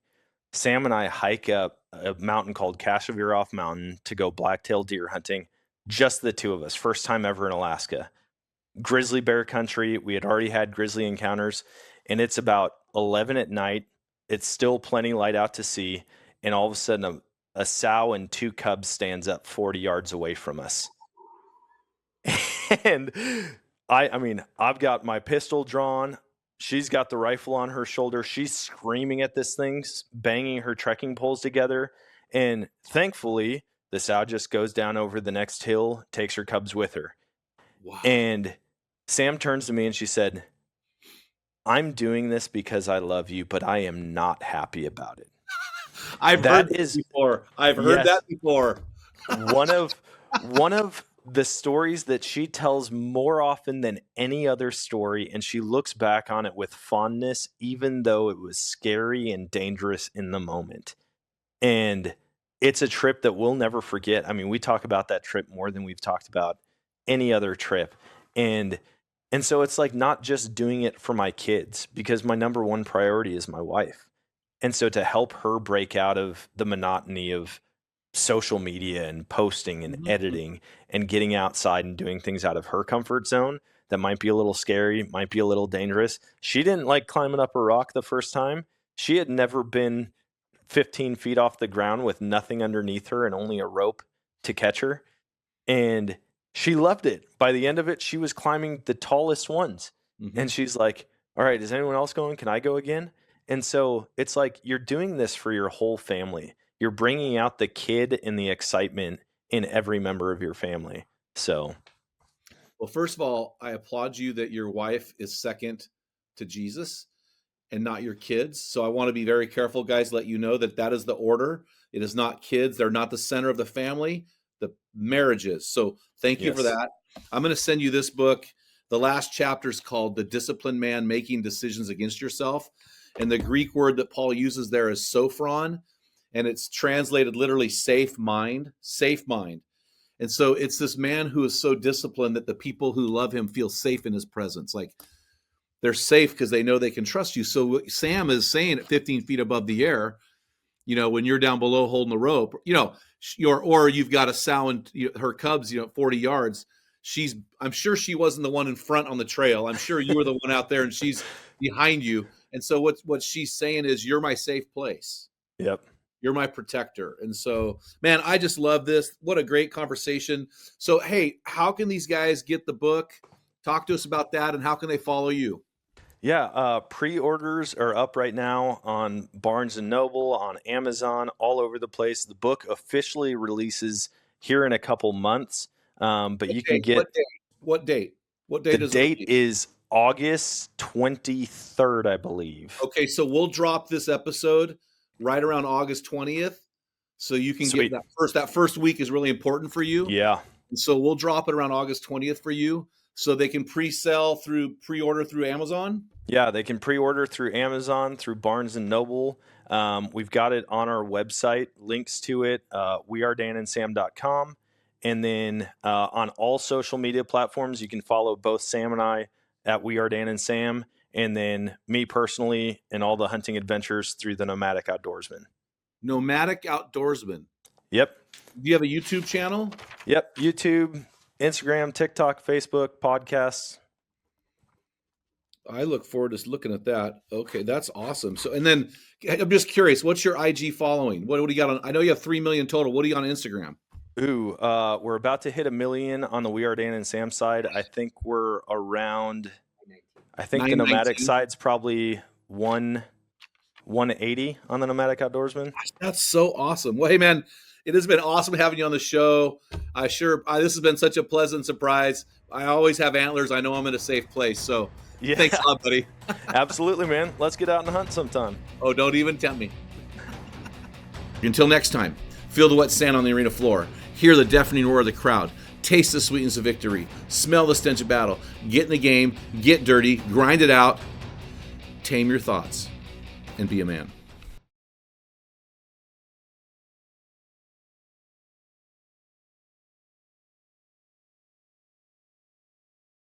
Sam and I hike up a mountain called Kashaviroff Mountain to go blacktail deer hunting. Just the two of us. First time ever in Alaska. Grizzly bear country. We had already had grizzly encounters, and it's about 11 at night. It's still plenty light out to sea, and all of a sudden a sow and 2 cubs stands up 40 yards away from us. And I mean, I've got my pistol drawn. She's got the rifle on her shoulder. She's screaming at this thing, banging her trekking poles together. And thankfully, the sow just goes down over the next hill, takes her cubs with her. Wow. And Sam turns to me and she said, I'm doing this because I love you, but I am not happy about it. I've heard that before. I've heard that before. one of the stories that she tells more often than any other story, and she looks back on it with fondness, even though it was scary and dangerous in the moment. And it's a trip that we'll never forget. I mean, we talk about that trip more than we've talked about any other trip. And so it's like not just doing it for my kids, because my number one priority is my wife. And so to help her break out of the monotony of social media and posting and editing and getting outside and doing things out of her comfort zone that might be a little scary, might be a little dangerous. She didn't like climbing up a rock the first time. She had never been 15 feet off the ground with nothing underneath her and only a rope to catch her. And she loved it. By the end of it, she was climbing the tallest ones. And she's like, all right, is anyone else going? Can I go again? And so it's like you're doing this for your whole family. You're bringing out the kid and the excitement in every member of your family. So, well, first of all, I applaud you that your wife is second to Jesus and not your kids. So I want to be very careful, guys, let you know that is the order. It is not kids. They're not the center of the family. The marriages. So thank you for that. I'm going to send you this book. The last chapter is called The Disciplined Man Making Decisions Against Yourself. And the Greek word that Paul uses there is sophron. And it's translated literally safe mind, safe mind. And so it's this man who is so disciplined that the people who love him feel safe in his presence. Like they're safe because they know they can trust you. So what Sam is saying at 15 feet above the air, when you're down below holding the rope, or you've got a sow and her cubs, 40 yards. I'm sure she wasn't the one in front on the trail. I'm sure you were the one out there and she's behind you. And so what she's saying is, you're my safe place. Yep. You're my protector. And so, man, I just love this. What a great conversation. So, hey, how can these guys get the book? Talk to us about that, and how can they follow you? Yeah, pre-orders are up right now on Barnes & Noble, on Amazon, all over the place. The book officially releases here in a couple months, but you can get... What date? The date is August 23rd, I believe. Okay, so we'll drop this episode right around August 20th, so you can Sweet. get that first week is really important for you. Yeah. And so we'll drop it around August 20th for you, so they can pre-order through Amazon. Yeah, they can pre-order through Amazon, through Barnes & Noble. We've got it on our website, links to it, wearedanandsam.com. And then on all social media platforms, you can follow both Sam and I at We Are Dan and Sam, and then me personally and all the hunting adventures through the Nomadic Outdoorsman. Nomadic Outdoorsman. Yep. Do you have a YouTube channel? Yep. YouTube, Instagram, TikTok, Facebook, podcasts. I look forward to looking at that. Okay, that's awesome. So, and then I'm just curious, what's your IG following? What do you got on? I know you have 3 million total. What do you got on Instagram? Ooh, we're about to hit 1 million on the We Are Dan and Sam side. I think we're around... I think the Nomadic side's probably 180 on the Nomadic Outdoorsman. That's so awesome. Well, hey, man, it has been awesome having you on the show. This has been such a pleasant surprise. I always have antlers. I know I'm in a safe place. So yeah. Thanks a lot, buddy. Absolutely, man. Let's get out and hunt sometime. Oh, don't even tempt me. Until next time, feel the wet sand on the arena floor. Hear the deafening roar of the crowd. Taste the sweetness of victory. Smell the stench of battle. Get in the game. Get dirty. Grind it out. Tame your thoughts. And be a man.